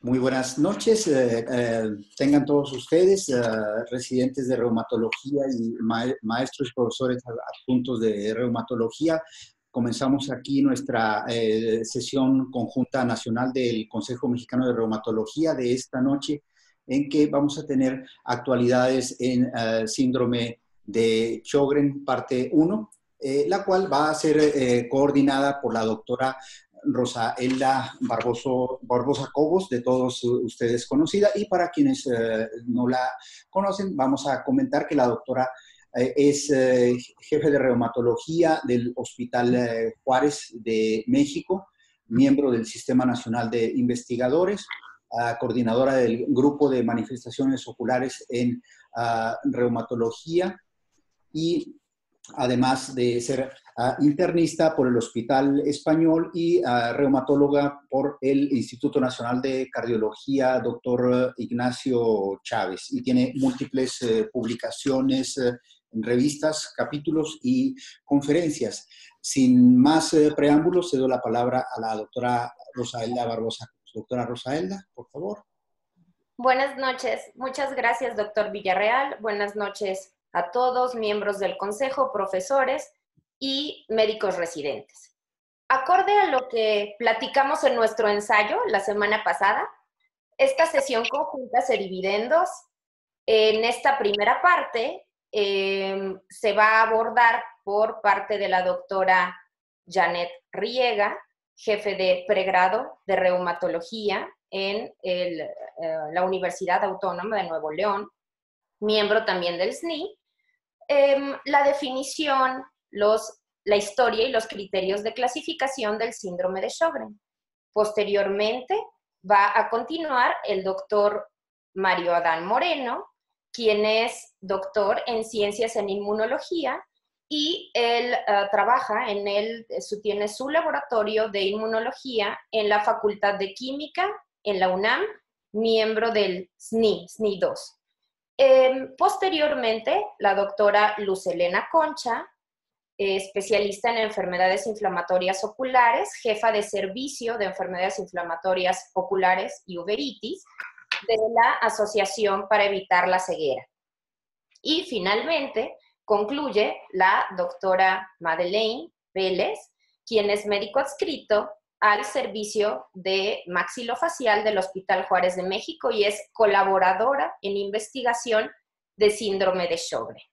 Muy buenas noches. Tengan todos ustedes, residentes de reumatología y maestros y profesores adjuntos de reumatología. Comenzamos aquí nuestra sesión conjunta nacional del Consejo Mexicano de Reumatología de esta noche, en que vamos a tener actualidades en síndrome de Sjögren, parte 1, la cual va a ser coordinada por la doctora Rosaelda Barbosa Cobos, de todos ustedes conocida, y para quienes no la conocen, vamos a comentar que la doctora es jefe de reumatología del Hospital Juárez de México, miembro del Sistema Nacional de Investigadores, coordinadora del Grupo de Manifestaciones Oculares en Reumatología y además de ser internista por el Hospital Español y reumatóloga por el Instituto Nacional de Cardiología, doctor Ignacio Chávez. Y tiene múltiples publicaciones en revistas, capítulos y conferencias. Sin más preámbulos, cedo la palabra a la doctora Rosaelda Barbosa. Doctora Rosaelda, por favor. Buenas noches. Muchas gracias, doctor Villarreal. Buenas noches a todos, miembros del Consejo, profesores y médicos residentes. Acorde a lo que platicamos en nuestro ensayo la semana pasada, esta sesión conjunta se divide en dos. En esta primera parte se va a abordar por parte de la doctora Janet Riega, jefe de pregrado de reumatología en la Universidad Autónoma de Nuevo León, miembro también del SNI, la definición, la historia y los criterios de clasificación del síndrome de Sjögren. Posteriormente va a continuar el doctor Mario Adán Moreno, quien es doctor en ciencias en inmunología y él tiene su laboratorio de inmunología en la Facultad de Química en la UNAM, miembro del SNI 2. Posteriormente, la doctora Luz Helena Concha, especialista en enfermedades inflamatorias oculares, jefa de servicio de enfermedades inflamatorias oculares y uveitis de la Asociación para Evitar la Ceguera. Y finalmente, concluye la doctora Madeleine Vélez, quien es médico adscrito al servicio de maxilofacial del Hospital Juárez de México y es colaboradora en investigación de síndrome de Sjögren.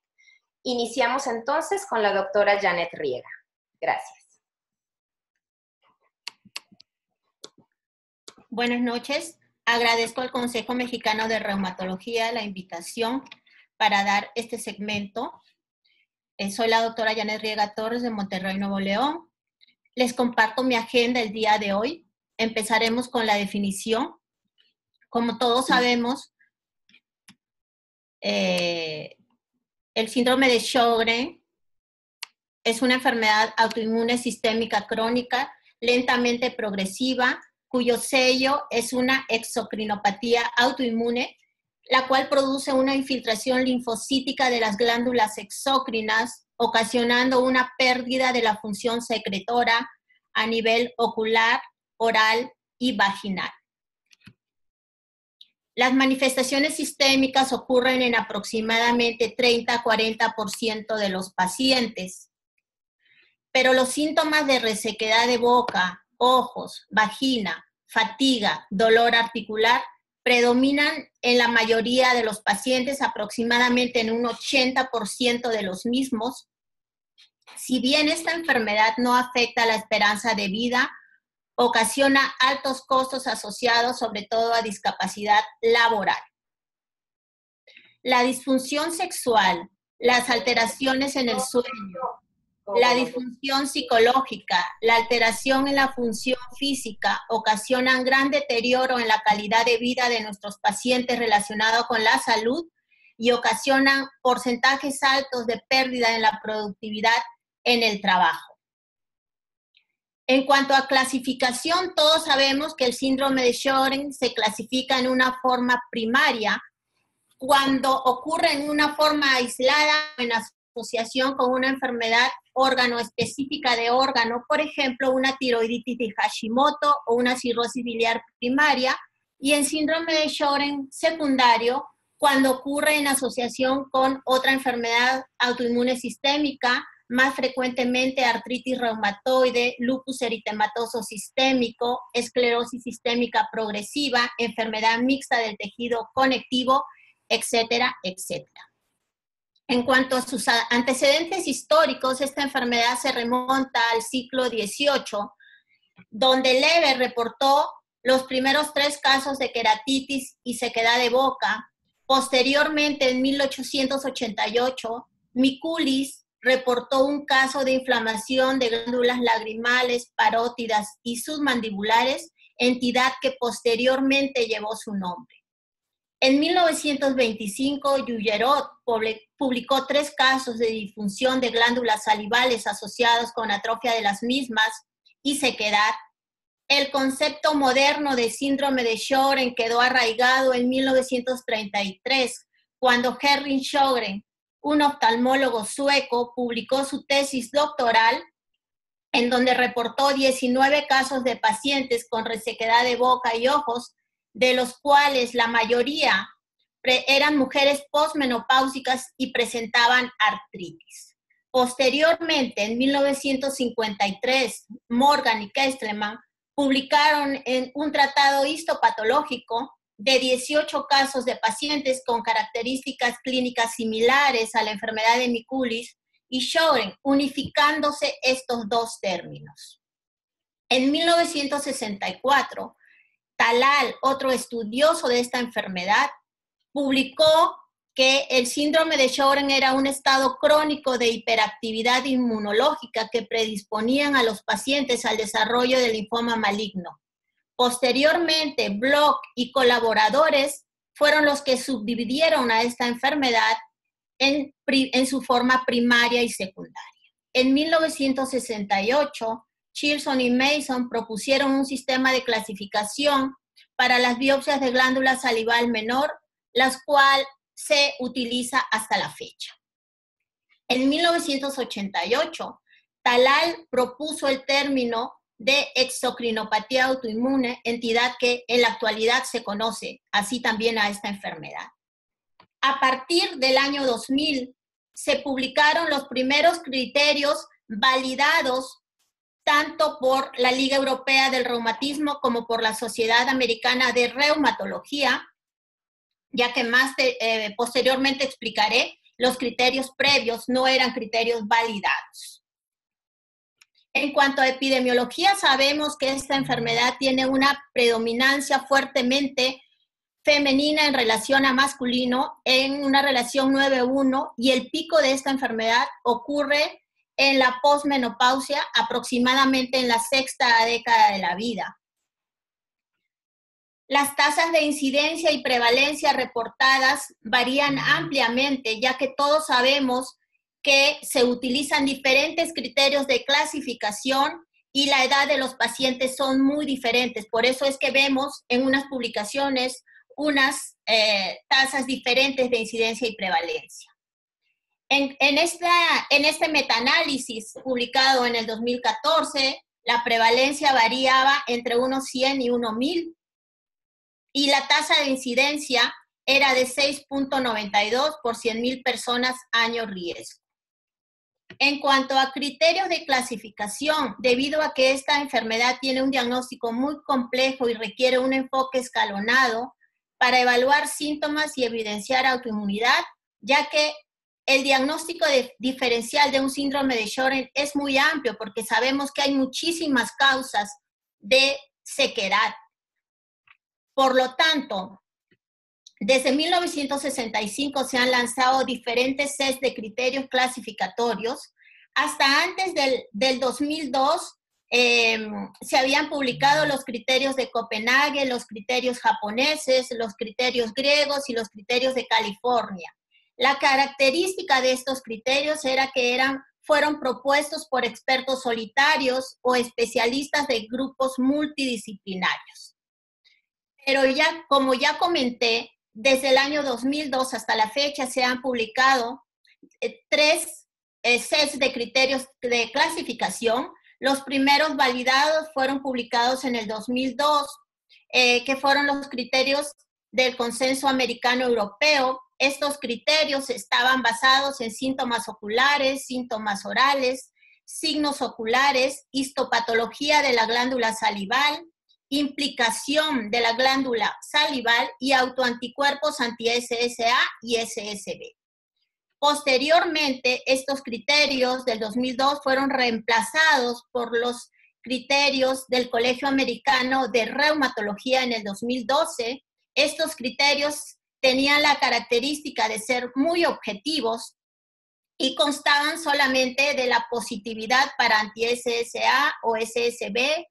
Iniciamos entonces con la doctora Janet Riega. Gracias. Buenas noches. Agradezco al Consejo Mexicano de Reumatología la invitación para dar este segmento. Soy la doctora Janet Riega Torres de Monterrey, Nuevo León. Les comparto mi agenda el día de hoy. Empezaremos con la definición. Como todos sabemos, el síndrome de Sjögren es una enfermedad autoinmune sistémica crónica, lentamente progresiva, cuyo sello es una exocrinopatía autoinmune, la cual produce una infiltración linfocítica de las glándulas exócrinas, ocasionando una pérdida de la función secretora a nivel ocular, oral y vaginal. Las manifestaciones sistémicas ocurren en aproximadamente 30 a 40% de los pacientes, pero los síntomas de resequedad de boca, ojos, vagina, fatiga, dolor articular predominan en la mayoría de los pacientes, aproximadamente en un 80% de los mismos. Si bien esta enfermedad no afecta la esperanza de vida, ocasiona altos costos asociados sobre todo a discapacidad laboral. La disfunción sexual, las alteraciones en el sueño, la disfunción psicológica, la alteración en la función física ocasionan gran deterioro en la calidad de vida de nuestros pacientes relacionado con la salud y ocasionan porcentajes altos de pérdida en la productividad en el trabajo. En cuanto a clasificación, todos sabemos que el síndrome de Sjögren se clasifica en una forma primaria cuando ocurre en una forma aislada en asociación con una enfermedad órgano específica de órgano, por ejemplo, una tiroiditis de Hashimoto o una cirrosis biliar primaria, y en síndrome de Sjögren secundario, cuando ocurre en asociación con otra enfermedad autoinmune sistémica, más frecuentemente artritis reumatoide, lupus eritematoso sistémico, esclerosis sistémica progresiva, enfermedad mixta del tejido conectivo, etcétera, etcétera. En cuanto a sus antecedentes históricos, esta enfermedad se remonta al siglo XVIII, donde Leber reportó los primeros 3 casos de queratitis y sequedad de boca. Posteriormente, en 1888, Mikulis reportó un caso de inflamación de glándulas lagrimales, parótidas y submandibulares, entidad que posteriormente llevó su nombre. En 1925, Jugerot publicó 3 casos de disfunción de glándulas salivales asociados con atrofia de las mismas y sequedad. El concepto moderno de síndrome de Sjögren quedó arraigado en 1933, cuando Henrik Sjögren, un oftalmólogo sueco, publicó su tesis doctoral en donde reportó 19 casos de pacientes con resequedad de boca y ojos, de los cuales la mayoría eran mujeres posmenopáusicas y presentaban artritis. Posteriormente, en 1953, Morgan y Kestelman publicaron en un tratado histopatológico de 18 casos de pacientes con características clínicas similares a la enfermedad de Mikulis y Sjögren, unificándose estos 2 términos. En 1964, Talal, otro estudioso de esta enfermedad, publicó que el síndrome de Sjögren era un estado crónico de hiperactividad inmunológica que predisponían a los pacientes al desarrollo del linfoma maligno. Posteriormente, Bloch y colaboradores fueron los que subdividieron a esta enfermedad en su forma primaria y secundaria. En 1968, Chilson y Mason propusieron un sistema de clasificación para las biopsias de glándula salival menor, las cuales se utiliza hasta la fecha. En 1988, Talal propuso el término de exocrinopatía autoinmune, entidad que en la actualidad se conoce así también a esta enfermedad. A partir del año 2000, se publicaron los primeros criterios validados tanto por la Liga Europea del Reumatismo como por la Sociedad Americana de Reumatología, ya que posteriormente explicaré, los criterios previos no eran criterios validados. En cuanto a epidemiología, sabemos que esta enfermedad tiene una predominancia fuertemente femenina en relación a masculino, en una relación 9:1, y el pico de esta enfermedad ocurre en la posmenopausia, aproximadamente en la 6ª década de la vida. Las tasas de incidencia y prevalencia reportadas varían ampliamente, ya que todos sabemos que se utilizan diferentes criterios de clasificación y la edad de los pacientes son muy diferentes. Por eso es que vemos en unas publicaciones unas tasas diferentes de incidencia y prevalencia. En este metaanálisis publicado en el 2014, la prevalencia variaba entre unos 100 y 1,000 y la tasa de incidencia era de 6.92 por 100,000 personas año riesgo. En cuanto a criterios de clasificación, debido a que esta enfermedad tiene un diagnóstico muy complejo y requiere un enfoque escalonado para evaluar síntomas y evidenciar autoinmunidad, ya que el diagnóstico diferencial de un síndrome de Sjögren es muy amplio porque sabemos que hay muchísimas causas de sequedad. Por lo tanto, desde 1965 se han lanzado diferentes sets de criterios clasificatorios. Hasta antes del 2002 se habían publicado los criterios de Copenhague, los criterios japoneses, los criterios griegos y los criterios de California. La característica de estos criterios era que fueron propuestos por expertos solitarios o especialistas de grupos multidisciplinarios. Pero como ya comenté, desde el año 2002 hasta la fecha se han publicado 3 sets de criterios de clasificación. Los primeros validados fueron publicados en el 2002 que fueron los criterios del Consenso Americano Europeo. Estos criterios estaban basados en síntomas oculares, síntomas orales, signos oculares, histopatología de la glándula salival, implicación de la glándula salival y autoanticuerpos anti-SSA y SSB. Posteriormente, estos criterios del 2002 fueron reemplazados por los criterios del Colegio Americano de Reumatología en el 2012. Estos criterios tenían la característica de ser muy objetivos y constaban solamente de la positividad para anti-SSA o SSB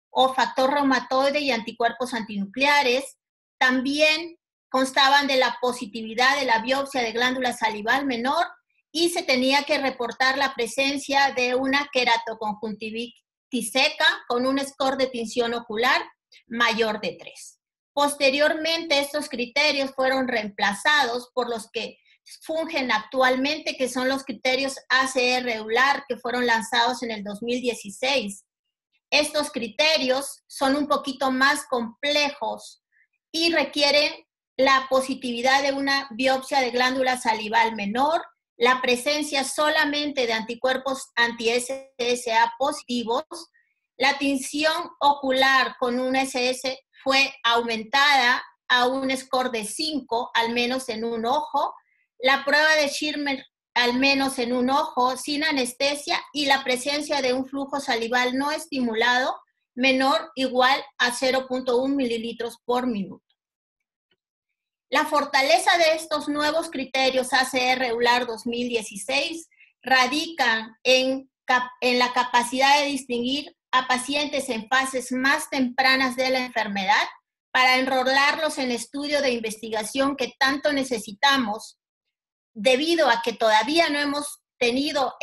o factor reumatoide y anticuerpos antinucleares. También constaban de la positividad de la biopsia de glándula salival menor y se tenía que reportar la presencia de una queratoconjuntivitis seca con un score de tinción ocular mayor de 3. Posteriormente, estos criterios fueron reemplazados por los que fungen actualmente, que son los criterios ACR-EULAR, que fueron lanzados en el 2016. Estos criterios son un poquito más complejos y requieren la positividad de una biopsia de glándula salival menor, la presencia solamente de anticuerpos anti-SSA positivos, la tinción ocular con un SS fue aumentada a un score de 5, al menos en un ojo, la prueba de Schirmer al menos en un ojo, sin anestesia, y la presencia de un flujo salival no estimulado menor o igual a 0.1 mililitros por minuto. La fortaleza de estos nuevos criterios ACR-EULAR 2016 radica en la capacidad de distinguir a pacientes en fases más tempranas de la enfermedad para enrolarlos en estudio de investigación que tanto necesitamos, debido a que todavía no hemos tenido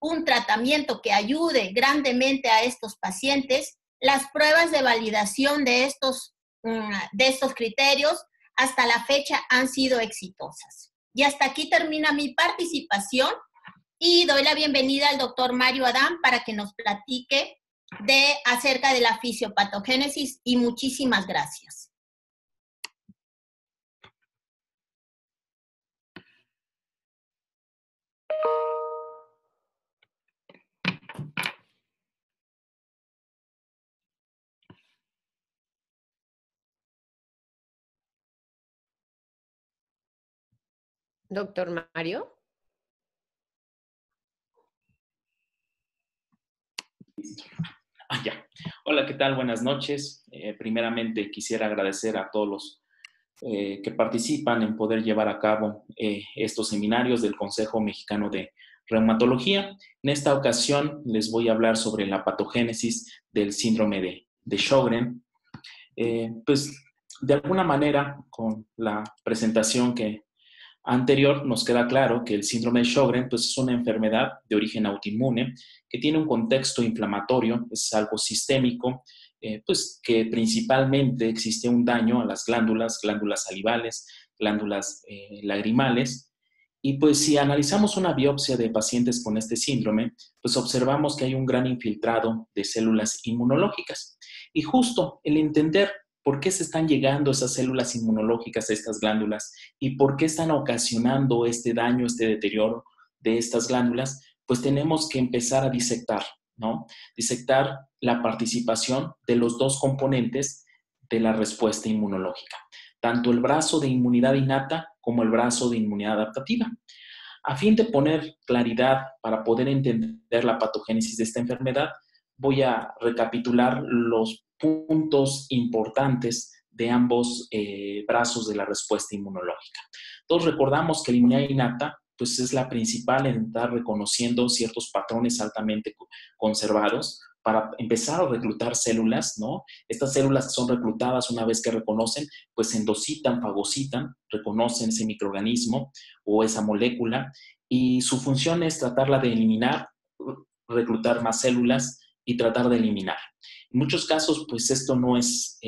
un tratamiento que ayude grandemente a estos pacientes. Las pruebas de validación de estos criterios hasta la fecha han sido exitosas. Y hasta aquí termina mi participación y doy la bienvenida al doctor Mario Adán para que nos platique acerca de la fisiopatogénesis, y muchísimas gracias. Doctor Mario. Ya. Hola, ¿qué tal? Buenas noches. Primeramente quisiera agradecer a todos los que participan en poder llevar a cabo estos seminarios del Consejo Mexicano de Reumatología. En esta ocasión les voy a hablar sobre la patogénesis del síndrome de Sjögren. Pues de alguna manera, con la presentación anterior, nos queda claro que el síndrome de Sjögren pues, es una enfermedad de origen autoinmune que tiene un contexto inflamatorio, es algo sistémico, pues que principalmente existe un daño a las glándulas salivales, glándulas lagrimales. Y pues si analizamos una biopsia de pacientes con este síndrome, pues observamos que hay un gran infiltrado de células inmunológicas. Y justo el entender por qué se están llegando esas células inmunológicas a estas glándulas y por qué están ocasionando este daño, este deterioro de estas glándulas, pues tenemos que empezar a disectar, ¿no? Disectar la participación de los dos componentes de la respuesta inmunológica, tanto el brazo de inmunidad innata como el brazo de inmunidad adaptativa. A fin de poner claridad para poder entender la patogénesis de esta enfermedad, voy a recapitular los puntos importantes de ambos brazos de la respuesta inmunológica. Todos recordamos que la inmunidad innata pues es la principal en estar reconociendo ciertos patrones altamente conservados para empezar a reclutar células, ¿no? Estas células que son reclutadas una vez que reconocen, pues endocitan, fagocitan, reconocen ese microorganismo o esa molécula y su función es tratarla de eliminar, reclutar más células y tratar de eliminar. En muchos casos, pues esto no es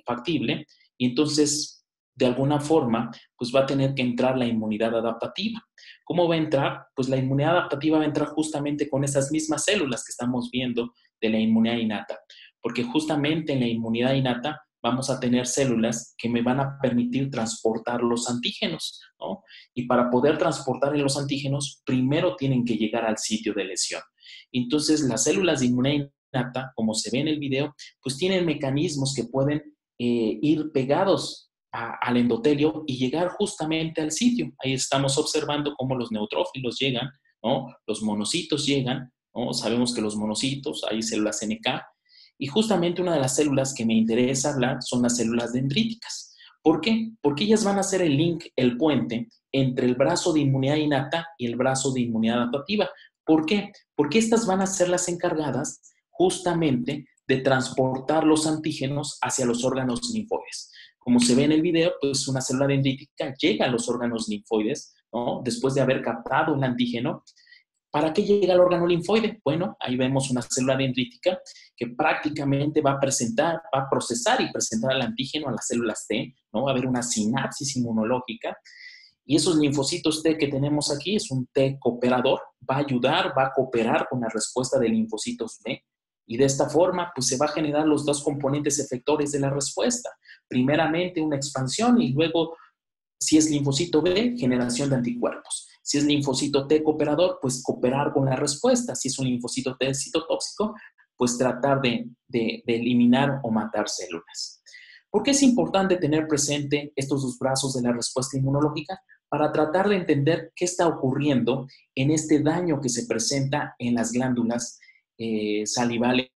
factible y entonces, de alguna forma, pues va a tener que entrar la inmunidad adaptativa. ¿Cómo va a entrar? Pues la inmunidad adaptativa va a entrar justamente con esas mismas células que estamos viendo de la inmunidad innata, porque justamente en la inmunidad innata vamos a tener células que me van a permitir transportar los antígenos, ¿no? Y para poder transportar los antígenos, primero tienen que llegar al sitio de lesión. Entonces, las células de inmunidad innata, como se ve en el video, pues tienen mecanismos que pueden ir pegados al endotelio y llegar justamente al sitio. Ahí estamos observando cómo los neutrófilos llegan, ¿no? Los monocitos llegan, ¿no? Sabemos que los monocitos, hay células NK, y justamente una de las células que me interesa hablar son las células dendríticas. ¿Por qué? Porque ellas van a hacer el link, el puente, entre el brazo de inmunidad innata y el brazo de inmunidad adaptativa. ¿Por qué? Porque estas van a ser las encargadas justamente de transportar los antígenos hacia los órganos linfoides. Como se ve en el video, pues una célula dendrítica llega a los órganos linfoides, ¿no? Después de haber captado un antígeno. ¿Para qué llega al órgano linfoide? Bueno, ahí vemos una célula dendrítica que prácticamente va a procesar y presentar el antígeno a las células T, ¿no? Va a haber una sinapsis inmunológica. Y esos linfocitos T que tenemos aquí es un T cooperador, va a ayudar, va a cooperar con la respuesta de linfocitos B. Y de esta forma, pues se va a generar los dos componentes efectores de la respuesta. Primeramente una expansión y luego, si es linfocito B, generación de anticuerpos. Si es linfocito T cooperador, pues cooperar con la respuesta. Si es un linfocito T citotóxico, pues tratar de eliminar o matar células. ¿Por qué es importante tener presente estos dos brazos de la respuesta inmunológica? Para tratar de entender qué está ocurriendo en este daño que se presenta en las glándulas salivales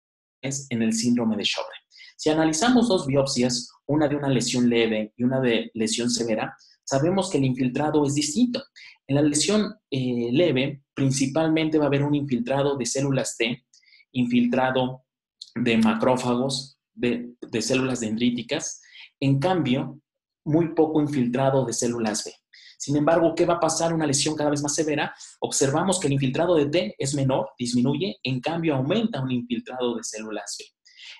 en el síndrome de Sjögren. Si analizamos dos biopsias, una de una lesión leve y una de lesión severa, sabemos que el infiltrado es distinto. En la lesión leve, principalmente va a haber un infiltrado de células T, infiltrado de macrófagos, de células dendríticas. En cambio, muy poco infiltrado de células B. Sin embargo, ¿qué va a pasar en una lesión cada vez más severa? Observamos que el infiltrado de T es menor, disminuye, en cambio aumenta un infiltrado de células B.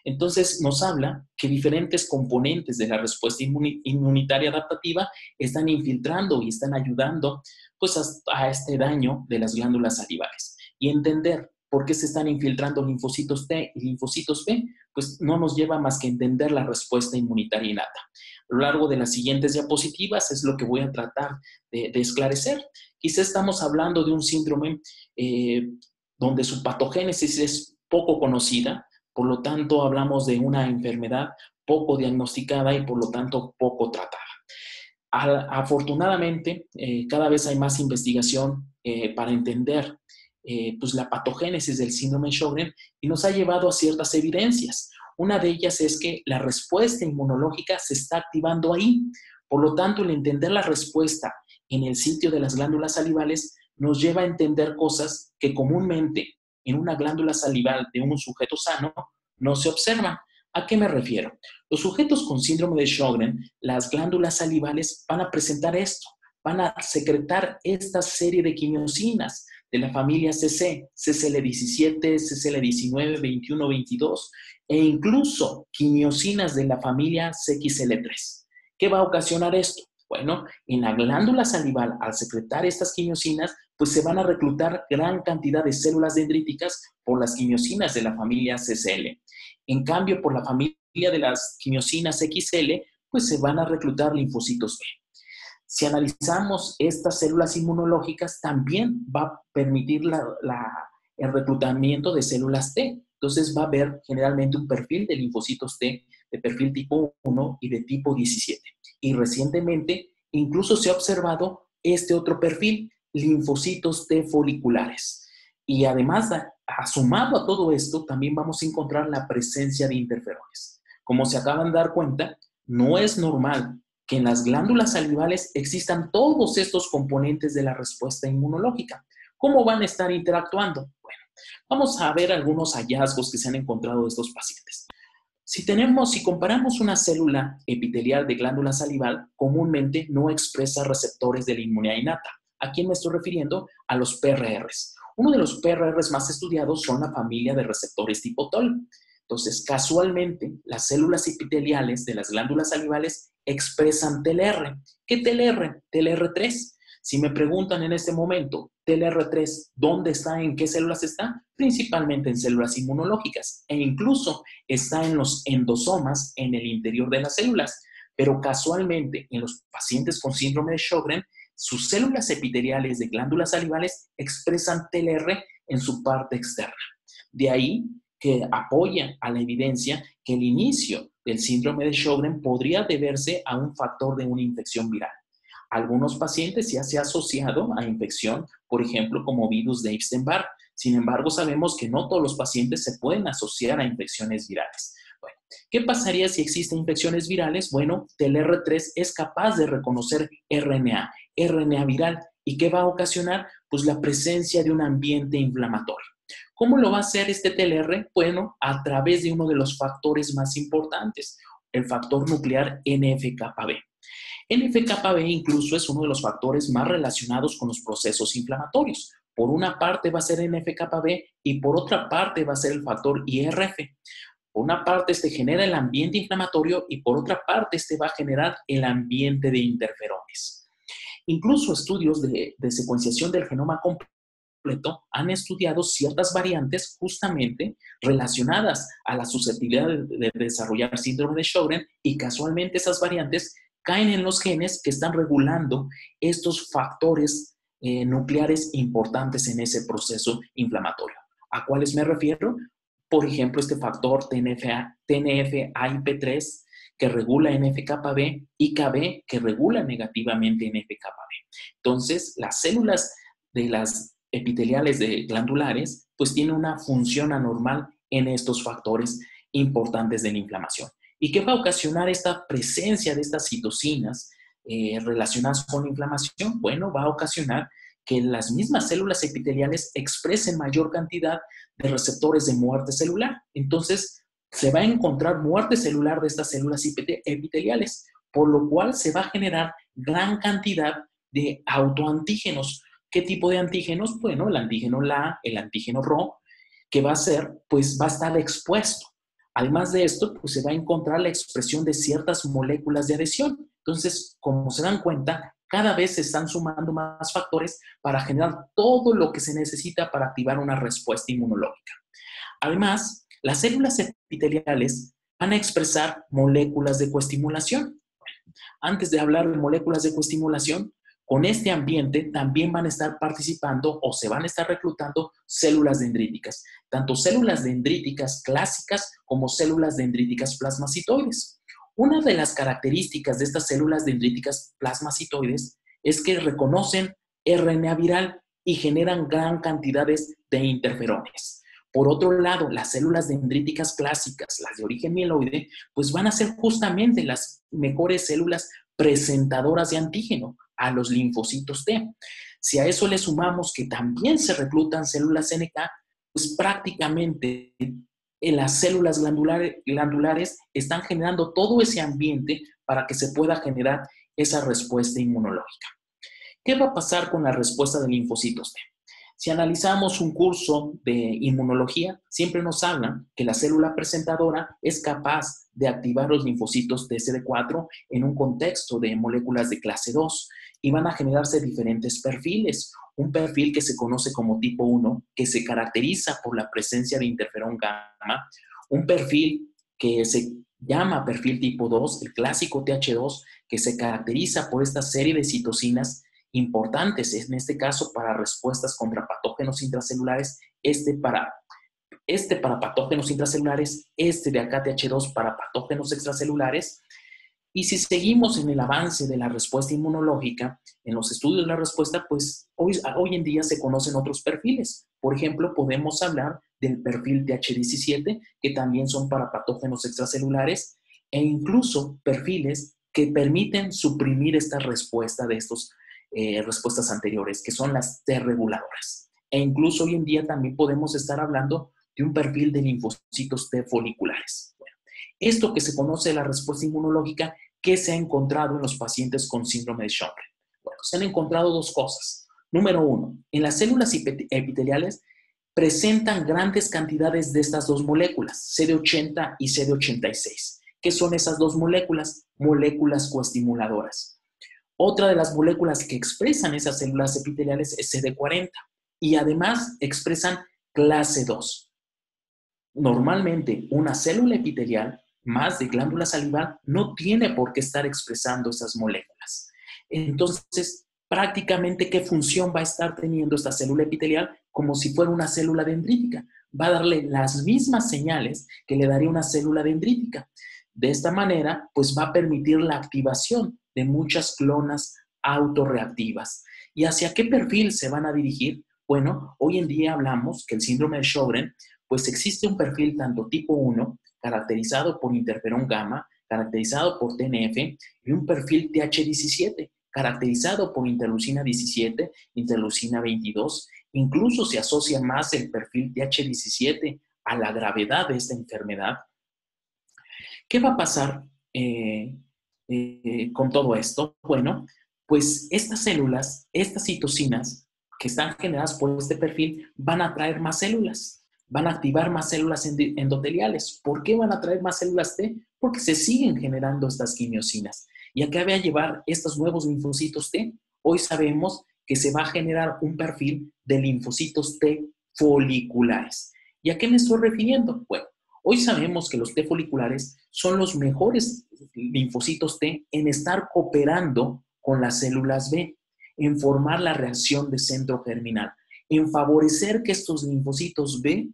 Entonces, nos habla que diferentes componentes de la respuesta inmunitaria adaptativa están infiltrando y están ayudando pues, a este daño de las glándulas salivales. Y entender por qué se están infiltrando linfocitos T y linfocitos B, pues no nos lleva más que entender la respuesta inmunitaria innata. A lo largo de las siguientes diapositivas es lo que voy a tratar de esclarecer. Quizá estamos hablando de un síndrome donde su patogénesis es poco conocida, por lo tanto hablamos de una enfermedad poco diagnosticada y por lo tanto poco tratada. Afortunadamente, cada vez hay más investigación para entender pues la patogénesis del síndrome de Sjögren y nos ha llevado a ciertas evidencias. Una de ellas es que la respuesta inmunológica se está activando ahí. Por lo tanto, el entender la respuesta en el sitio de las glándulas salivales nos lleva a entender cosas que comúnmente en una glándula salival de un sujeto sano no se observan. ¿A qué me refiero? Los sujetos con síndrome de Sjögren, las glándulas salivales van a presentar esto, van a secretar esta serie de quimiosinas de la familia CC, CCL17, CCL19, 21, 22, e incluso quimiosinas de la familia CXL3. ¿Qué va a ocasionar esto? Bueno, en la glándula salival, al secretar estas quimiosinas, pues se van a reclutar gran cantidad de células dendríticas por las quimiosinas de la familia CCL. En cambio, por la familia de las quimiosinas XL, pues se van a reclutar linfocitos B. Si analizamos estas células inmunológicas, también va a permitir el reclutamiento de células T. Entonces va a haber generalmente un perfil de linfocitos T de perfil tipo 1 y de tipo 17. Y recientemente incluso se ha observado este otro perfil, linfocitos T foliculares. Y además, sumado a todo esto, también vamos a encontrar la presencia de interferones. Como se acaban de dar cuenta, no es normal que en las glándulas salivales existan todos estos componentes de la respuesta inmunológica. ¿Cómo van a estar interactuando? Bueno, vamos a ver algunos hallazgos que se han encontrado de estos pacientes. Si comparamos una célula epitelial de glándula salival, comúnmente no expresa receptores de la inmunidad innata. ¿A quién me estoy refiriendo? A los PRRs. Uno de los PRRs más estudiados son la familia de receptores tipo TOL. Entonces, casualmente, las células epiteliales de las glándulas salivales expresan TLR. ¿Qué TLR? TLR3. Si me preguntan en este momento, TLR3, ¿dónde está? ¿En qué células está? Principalmente en células inmunológicas e incluso está en los endosomas en el interior de las células. Pero casualmente en los pacientes con síndrome de Sjögren, sus células epiteliales de glándulas salivales expresan TLR en su parte externa. De ahí que apoya a la evidencia que el inicio del síndrome de Sjögren podría deberse a un factor de una infección viral. Algunos pacientes ya se ha asociado a infección, por ejemplo, como virus de Epstein-Barr. Sin embargo, sabemos que no todos los pacientes se pueden asociar a infecciones virales. Bueno, ¿qué pasaría si existen infecciones virales? Bueno, TLR3 es capaz de reconocer RNA viral. ¿Y qué va a ocasionar? Pues la presencia de un ambiente inflamatorio. ¿Cómo lo va a hacer este TLR? Bueno, a través de uno de los factores más importantes, el factor nuclear NF-κB. NF-κB incluso es uno de los factores más relacionados con los procesos inflamatorios. Por una parte va a ser NF-κB y por otra parte va a ser el factor IRF. Por una parte genera el ambiente inflamatorio y por otra parte va a generar el ambiente de interferones. Incluso estudios de secuenciación del genoma completo han estudiado ciertas variantes justamente relacionadas a la susceptibilidad de desarrollar síndrome de Sjögren y casualmente esas variantes caen en los genes que están regulando estos factores nucleares importantes en ese proceso inflamatorio. ¿A cuáles me refiero? Por ejemplo, este factor TNF-AIP3 que regula NF-κB y KB que regula negativamente NF-κB. Entonces, las células de las epiteliales de glandulares pues tienen una función anormal en estos factores importantes de la inflamación. ¿Y qué va a ocasionar esta presencia de estas citocinas relacionadas con la inflamación? Bueno, va a ocasionar que las mismas células epiteliales expresen mayor cantidad de receptores de muerte celular. Entonces, se va a encontrar muerte celular de estas células epiteliales, por lo cual se va a generar gran cantidad de autoantígenos. ¿Qué tipo de antígenos? Bueno, el antígeno LA, el antígeno Rho, que va a ser, pues va a estar expuesto. Además de esto, pues se va a encontrar la expresión de ciertas moléculas de adhesión. Entonces, como se dan cuenta, cada vez se están sumando más factores para generar todo lo que se necesita para activar una respuesta inmunológica. Además, las células epiteliales van a expresar moléculas de coestimulación. Antes de hablar de moléculas de coestimulación, con este ambiente también van a estar participando o se van a estar reclutando células dendríticas, tanto células dendríticas clásicas como células dendríticas plasmacitoides. Una de las características de estas células dendríticas plasmacitoides es que reconocen RNA viral y generan gran cantidades de interferones. Por otro lado, las células dendríticas clásicas, las de origen mieloide, pues van a ser justamente las mejores células presentadoras de antígeno a los linfocitos T. Si a eso le sumamos que también se reclutan células NK, pues prácticamente las células glandulares están generando todo ese ambiente para que se pueda generar esa respuesta inmunológica. ¿Qué va a pasar con la respuesta de linfocitos T? Si analizamos un curso de inmunología, siempre nos hablan que la célula presentadora es capaz de activar los linfocitos TCD4 en un contexto de moléculas de clase 2 y van a generarse diferentes perfiles. Un perfil que se conoce como tipo 1, que se caracteriza por la presencia de interferón gamma. Un perfil que se llama perfil tipo 2, el clásico TH2, que se caracteriza por esta serie de citocinas importantes, en este caso para respuestas contra patógenos intracelulares, para patógenos intracelulares, de acá TH2 para patógenos extracelulares. Y si seguimos en el avance de la respuesta inmunológica, en los estudios de la respuesta, pues hoy en día se conocen otros perfiles. Por ejemplo, podemos hablar del perfil TH17, que también son para patógenos extracelulares, e incluso perfiles que permiten suprimir esta respuesta de estos respuestas anteriores, que son las T reguladoras. E incluso hoy en día también podemos estar hablando de un perfil de linfocitos T foliculares. Bueno, esto que se conoce de la respuesta inmunológica, ¿qué se ha encontrado en los pacientes con síndrome de Sjögren? Bueno, se han encontrado dos cosas. Número uno, en las células epiteliales presentan grandes cantidades de estas dos moléculas, CD80 y CD86. ¿Qué son esas dos moléculas? Moléculas coestimuladoras. Otra de las moléculas que expresan esas células epiteliales es CD40 y además expresan clase 2. Normalmente una célula epitelial más de glándula salival no tiene por qué estar expresando esas moléculas. Entonces, prácticamente, ¿qué función va a estar teniendo esta célula epitelial? Como si fuera una célula dendrítica. Va a darle las mismas señales que le daría una célula dendrítica. De esta manera, pues va a permitir la activación de muchas clonas autorreactivas. ¿Y hacia qué perfil se van a dirigir? Bueno, hoy en día hablamos que el síndrome de Sjögren, pues existe un perfil tanto tipo 1, caracterizado por interferón gamma, caracterizado por TNF, y un perfil TH17, caracterizado por interleucina 17, interleucina 22. Incluso se asocia más el perfil TH17 a la gravedad de esta enfermedad. ¿Qué va a pasar con todo esto? Bueno, pues estas células, estas citocinas que están generadas por este perfil, van a atraer más células, van a activar más células endoteliales. ¿Por qué van a atraer más células T? Porque se siguen generando estas quimiosinas. ¿Y a qué va a llevar estos nuevos linfocitos T? Hoy sabemos que se va a generar un perfil de linfocitos T foliculares. ¿Y a qué me estoy refiriendo? Bueno, hoy sabemos que los T foliculares son los mejores linfocitos T en estar cooperando con las células B, en formar la reacción de centro germinal, en favorecer que estos linfocitos B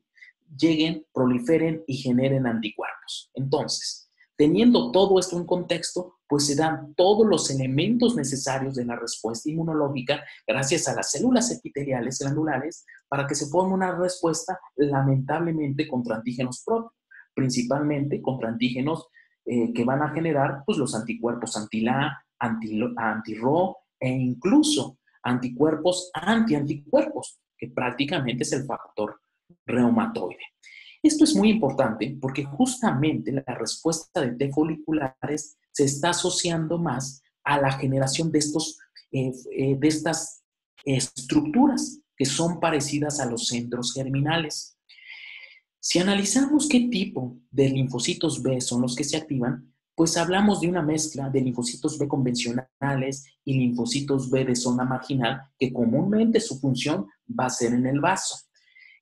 lleguen, proliferen y generen anticuerpos. Entonces, teniendo todo esto en contexto, pues se dan todos los elementos necesarios de la respuesta inmunológica gracias a las células epiteliales glandulares para que se forme una respuesta lamentablemente contra antígenos propios, principalmente contra antígenos que van a generar pues, los anticuerpos anti-LA, anti-RO e incluso anticuerpos anti-anticuerpos, que prácticamente es el factor reumatoide. Esto es muy importante porque justamente la respuesta de T foliculares se está asociando más a la generación de estas estructuras que son parecidas a los centros germinales. Si analizamos qué tipo de linfocitos B son los que se activan, pues hablamos de una mezcla de linfocitos B convencionales y linfocitos B de zona marginal, que comúnmente su función va a ser en el vaso.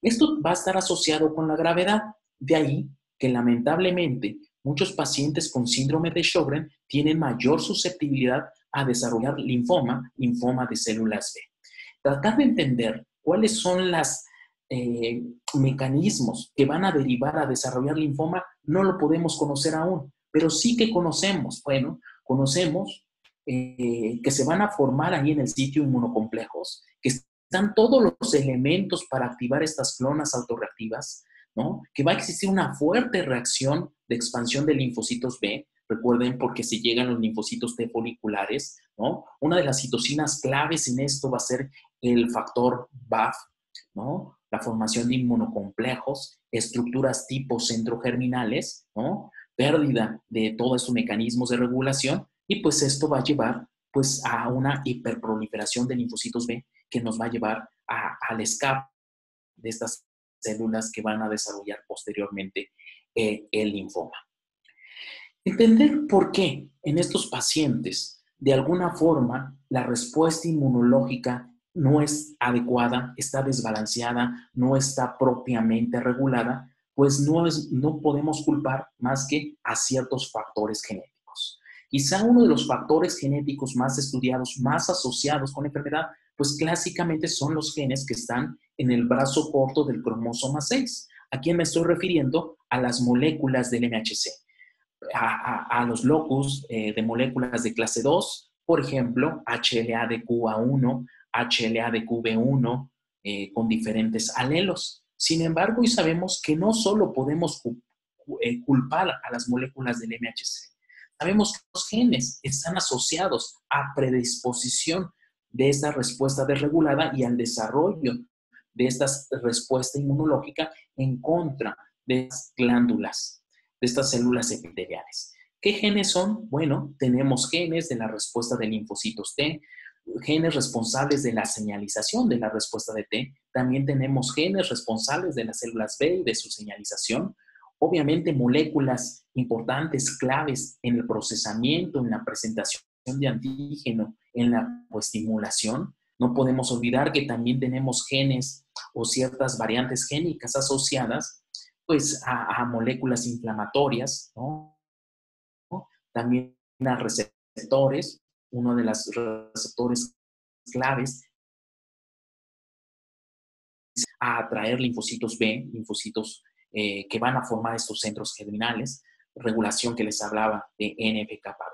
Esto va a estar asociado con la gravedad, de ahí que lamentablemente muchos pacientes con síndrome de Sjögren tienen mayor susceptibilidad a desarrollar linfoma de células B. Tratar de entender cuáles son los mecanismos que van a derivar a desarrollar linfoma no lo podemos conocer aún, pero sí que conocemos, conocemos que se van a formar ahí en el sitio inmunocomplejos, que están todos los elementos para activar estas clonas autorreactivas, ¿no? Que va a existir una fuerte reacción de expansión de linfocitos B, recuerden, porque se llegan los linfocitos T foliculares, ¿no? Una de las citocinas claves en esto va a ser el factor BAF, ¿no? La formación de inmunocomplejos, estructuras tipo centrogerminales, ¿no? Pérdida de todos estos mecanismos de regulación y pues esto va a llevar pues a una hiperproliferación de linfocitos B que nos va a llevar al escape de estas células que van a desarrollar posteriormente el linfoma. Entender por qué en estos pacientes de alguna forma la respuesta inmunológica no es adecuada, está desbalanceada, no está propiamente regulada, pues no podemos culpar más que a ciertos factores genéticos. Quizá uno de los factores genéticos más estudiados, más asociados con la enfermedad, pues clásicamente son los genes que están en el brazo corto del cromosoma 6. ¿A quién me estoy refiriendo? A las moléculas del MHC. A los locus de moléculas de clase 2, por ejemplo, HLA de QA1, HLA de QB1, con diferentes alelos. Sin embargo, hoy sabemos que no solo podemos culpar a las moléculas del MHC. Sabemos que los genes están asociados a predisposición de esta respuesta desregulada y al desarrollo de esta respuesta inmunológica en contra de las glándulas, de estas células epiteliales. ¿Qué genes son? Bueno, tenemos genes de la respuesta de linfocitos T, genes responsables de la señalización de la respuesta de T, también tenemos genes responsables de las células B y de su señalización, obviamente moléculas importantes, claves en el procesamiento, en la presentación de antígeno en la estimulación. No podemos olvidar que también tenemos genes o ciertas variantes génicas asociadas pues, a moléculas inflamatorias, ¿no? También a receptores. Uno de los receptores claves a atraer linfocitos B, linfocitos que van a formar estos centros germinales, regulación que les hablaba de NF-κB.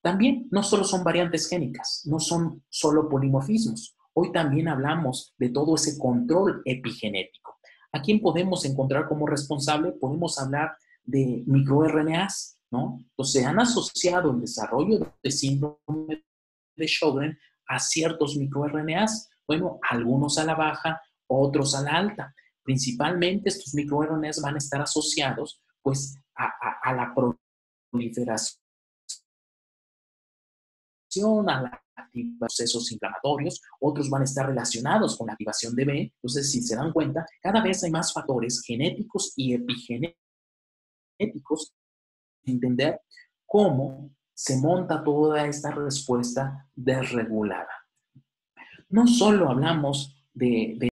También no solo son variantes génicas, no son solo polimorfismos. Hoy también hablamos de todo ese control epigenético. ¿A quién podemos encontrar como responsable? Podemos hablar de microRNAs, ¿no? Entonces, se han asociado el desarrollo de síndrome de Sjögren a ciertos microRNAs. Bueno, algunos a la baja, otros a la alta. Principalmente estos microRNAs van a estar asociados pues, a la proliferación, a la activación de procesos inflamatorios, otros van a estar relacionados con la activación de B. Entonces, si se dan cuenta, cada vez hay más factores genéticos y epigenéticos, entender cómo se monta toda esta respuesta desregulada. No solo hablamos de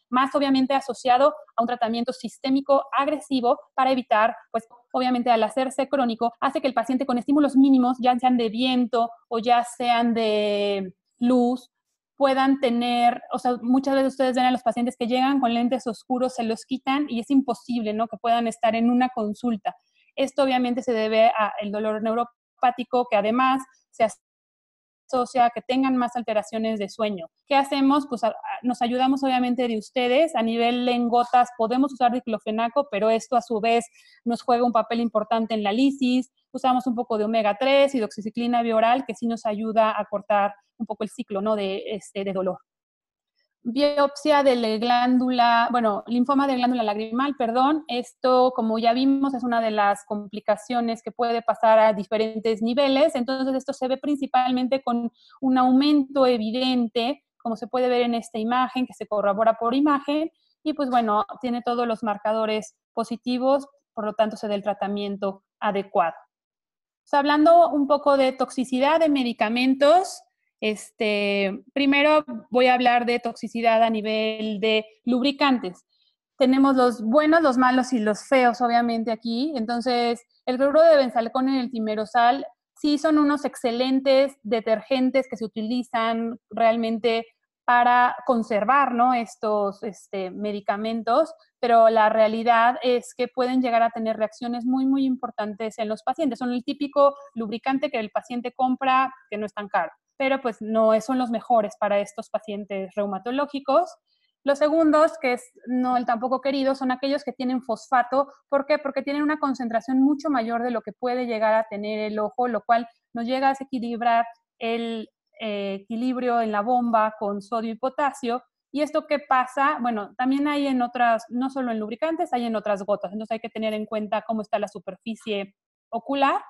Más obviamente asociado a un tratamiento sistémico agresivo para evitar, pues obviamente al hacerse crónico, hace que el paciente con estímulos mínimos, ya sean de viento o ya sean de luz, puedan tener, o sea, muchas veces ustedes ven a los pacientes que llegan con lentes oscuros, se los quitan y es imposible, ¿no?, que puedan estar en una consulta. Esto obviamente se debe al dolor neuropático, que además se asocia a que tengan más alteraciones de sueño. ¿Qué hacemos? Pues nos ayudamos obviamente de ustedes. A nivel en gotas podemos usar diclofenaco, pero esto a su vez nos juega un papel importante en la lisis. Usamos un poco de omega 3 y doxiciclina bioral, que sí nos ayuda a cortar un poco el ciclo, ¿no?, de dolor. Biopsia de la glándula, bueno, linfoma de glándula lagrimal, perdón. Esto, como ya vimos, es una de las complicaciones que puede pasar a diferentes niveles. Entonces, esto se ve principalmente con un aumento evidente, como se puede ver en esta imagen, que se corrobora por imagen. Y pues bueno, tiene todos los marcadores positivos, por lo tanto se da el tratamiento adecuado. Pues, hablando un poco de toxicidad de medicamentos, primero voy a hablar de toxicidad a nivel de lubricantes. Tenemos los buenos, los malos y los feos, obviamente, aquí. Entonces, el cloruro de benzalcón y el timerosal sí son unos excelentes detergentes que se utilizan realmente para conservar, ¿no?, estos medicamentos, pero la realidad es que pueden llegar a tener reacciones muy, muy importantes en los pacientes. Son el típico lubricante que el paciente compra, que no es tan caro, pero pues no son los mejores para estos pacientes reumatológicos. Los segundos, que es no el tampoco querido, son aquellos que tienen fosfato. ¿Por qué? Porque tienen una concentración mucho mayor de lo que puede llegar a tener el ojo, lo cual nos llega a desequilibrar el equilibrio en la bomba con sodio y potasio. ¿Y esto qué pasa? Bueno, también hay en otras, no solo en lubricantes, hay en otras gotas. Entonces hay que tener en cuenta cómo está la superficie ocular.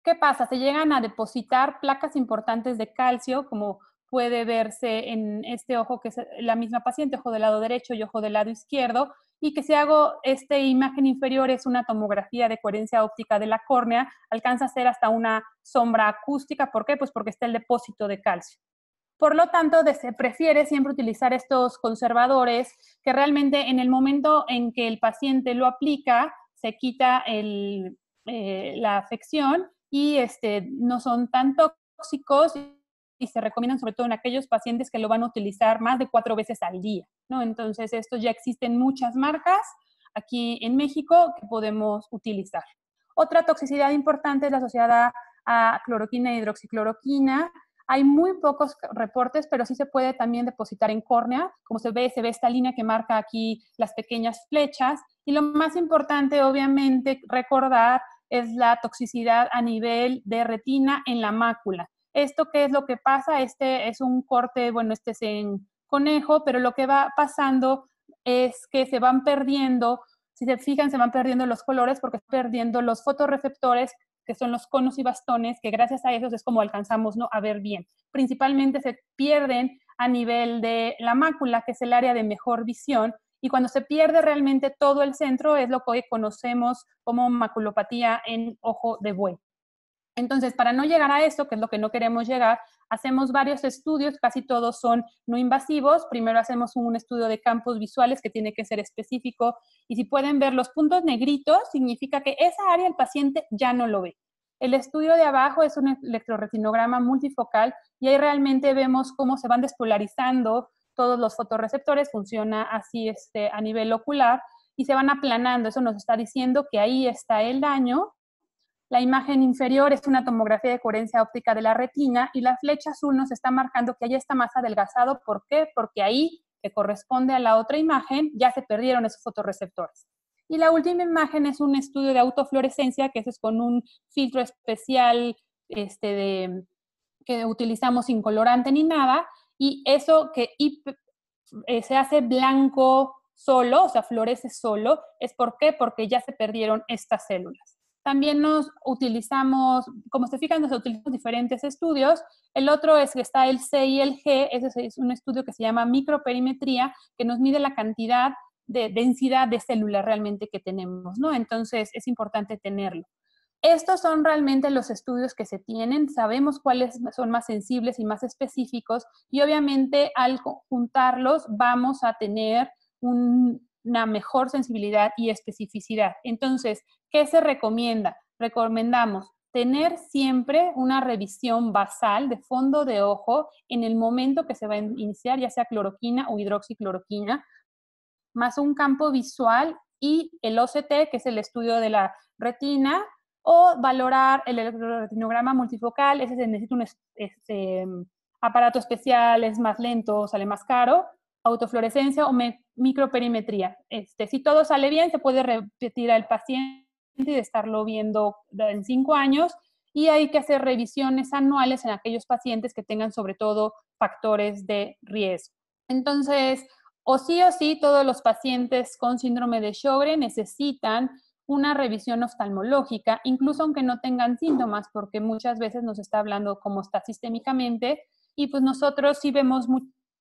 ¿Qué pasa? Se llegan a depositar placas importantes de calcio, como puede verse en este ojo, que es la misma paciente, ojo del lado derecho y ojo del lado izquierdo, y que si hago esta imagen inferior es una tomografía de coherencia óptica de la córnea, alcanza a ser hasta una sombra acústica. ¿Por qué? Pues porque está el depósito de calcio. Por lo tanto, se prefiere siempre utilizar estos conservadores que realmente en el momento en que el paciente lo aplica, se quita la afección y no son tan tóxicos y se recomiendan sobre todo en aquellos pacientes que lo van a utilizar más de 4 veces al día, ¿no? Entonces, estos ya existen muchas marcas aquí en México que podemos utilizar. Otra toxicidad importante es la asociada a cloroquina e hidroxicloroquina. Hay muy pocos reportes, pero sí se puede también depositar en córnea. Como se ve esta línea que marca aquí las pequeñas flechas. Y lo más importante, obviamente, recordar es la toxicidad a nivel de retina en la mácula. ¿Esto qué es lo que pasa? Este es un corte, bueno, este es en conejo, pero lo que va pasando es que se van perdiendo, si se fijan, se van perdiendo los colores porque están perdiendo los fotorreceptores, que son los conos y bastones, que gracias a esos es como alcanzamos, ¿no?, a ver bien. Principalmente se pierden a nivel de la mácula, que es el área de mejor visión, y cuando se pierde realmente todo el centro es lo que hoy conocemos como maculopatía en ojo de buey. Entonces, para no llegar a eso, que es lo que no queremos llegar, hacemos varios estudios, casi todos son no invasivos. Primero hacemos un estudio de campos visuales que tiene que ser específico, y si pueden ver los puntos negritos, significa que esa área el paciente ya no lo ve. El estudio de abajo es un electrorretinograma multifocal y ahí realmente vemos cómo se van despolarizando todos los fotorreceptores, funciona así a nivel ocular, y se van aplanando. Eso nos está diciendo que ahí está el daño. La imagen inferior es una tomografía de coherencia óptica de la retina y la flecha azul nos está marcando que ahí está más adelgazado. ¿Por qué? Porque ahí, que corresponde a la otra imagen, ya se perdieron esos fotorreceptores. Y la última imagen es un estudio de autofluorescencia, que es con un filtro especial que utilizamos sin colorante ni nada, y eso que se hace blanco solo, o sea, florece solo, ¿es por qué? Porque ya se perdieron estas células. También nos utilizamos, como se fijan, nos utilizamos diferentes estudios. El otro es que está el C y el G, ese es un estudio que se llama microperimetría, que nos mide la cantidad de densidad de células realmente que tenemos, ¿no? Entonces, es importante tenerlo. Estos son realmente los estudios que se tienen, sabemos cuáles son más sensibles y más específicos, y obviamente al juntarlos vamos a tener una mejor sensibilidad y especificidad. Entonces, ¿qué se recomienda? Recomendamos tener siempre una revisión basal de fondo de ojo en el momento que se va a iniciar, ya sea cloroquina o hidroxicloroquina, más un campo visual y el OCT, que es el estudio de la retina, o valorar el electroretinograma multifocal. Ese se necesita un aparato especial, es más lento, sale más caro, autofluorescencia o microperimetría. Si todo sale bien, se puede repetir al paciente y de estarlo viendo en 5 años, y hay que hacer revisiones anuales en aquellos pacientes que tengan sobre todo factores de riesgo. Entonces, o sí, todos los pacientes con síndrome de Sjögren necesitan una revisión oftalmológica, incluso aunque no tengan síntomas, porque muchas veces nos está hablando cómo está sistémicamente, y pues nosotros sí vemos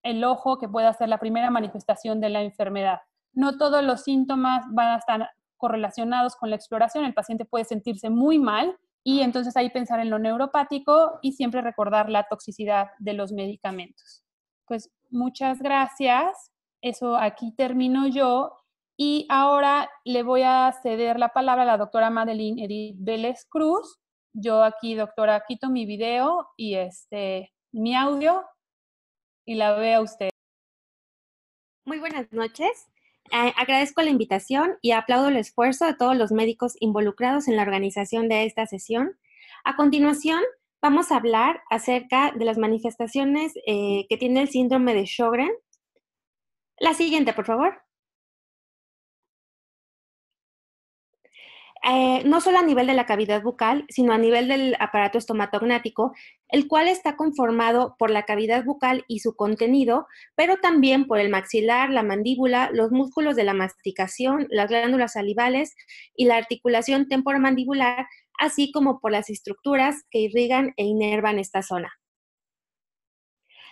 el ojo, que puede ser la primera manifestación de la enfermedad. No todos los síntomas van a estar correlacionados con la exploración. El paciente puede sentirse muy mal y entonces ahí pensar en lo neuropático y siempre recordar la toxicidad de los medicamentos. Pues muchas gracias. Eso aquí termino yo. Y ahora le voy a ceder la palabra a la doctora Madeline Edith Vélez Cruz. Yo aquí, doctora, quito mi video y mi audio y la veo a usted. Muy buenas noches. Agradezco la invitación y aplaudo el esfuerzo de todos los médicos involucrados en la organización de esta sesión. A continuación, vamos a hablar acerca de las manifestaciones que tiene el síndrome de Sjögren. La siguiente, por favor. No solo a nivel de la cavidad bucal, sino a nivel del aparato estomatognático, el cual está conformado por la cavidad bucal y su contenido, pero también por el maxilar, la mandíbula, los músculos de la masticación, las glándulas salivales y la articulación temporomandibular, así como por las estructuras que irrigan e inervan esta zona.